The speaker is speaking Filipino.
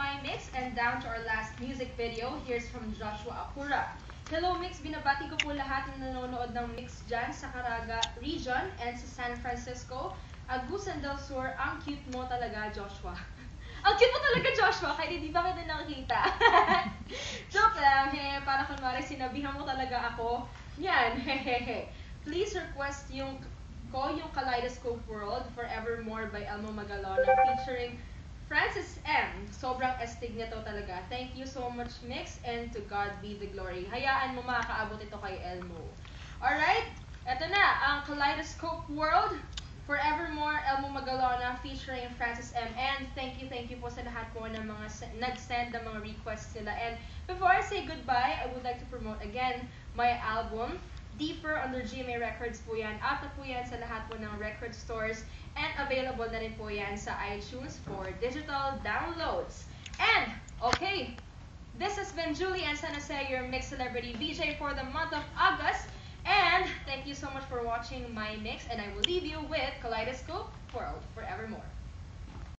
My Mix, and down to our last music video. Here's from Joshua Apura. Hello Mix, binabati ko po lahat ng nanonood ng Mix dyan sa Caraga Region and sa San Francisco. Agusan del Sur, ang cute mo talaga, Joshua. Ang cute mo talaga, Joshua, kaya di ba kita nakikita? Joke lang, para kunwari sinabihan mo talaga ako. Yan, hehehe. Please request yung Kaleidoscope World Forevermore by Elmo Magalona featuring Francis M. Sobrang estig nito talaga. Thank you so much, Mix, and to God be the glory. Hayaan mo makakaabot ito kay Elmo. Alright, eto na, ang Kaleidoscope World Forevermore, Elmo Magalona featuring Francis M. And thank you po sa lahat po ng mga nag-send ng mga requests nila. And before I say goodbye, I would like to promote again my album, Deeper, under GMA Records po yan. Out na po yan sa lahat po ng record stores. And available na rin po yan sa iTunes for digital downloads. And, okay, this has been Julie and San Jose, your Mix Celebrity VJ for the month of August. And thank you so much for watching my mix. And I will leave you with Kaleidoscope World Forevermore.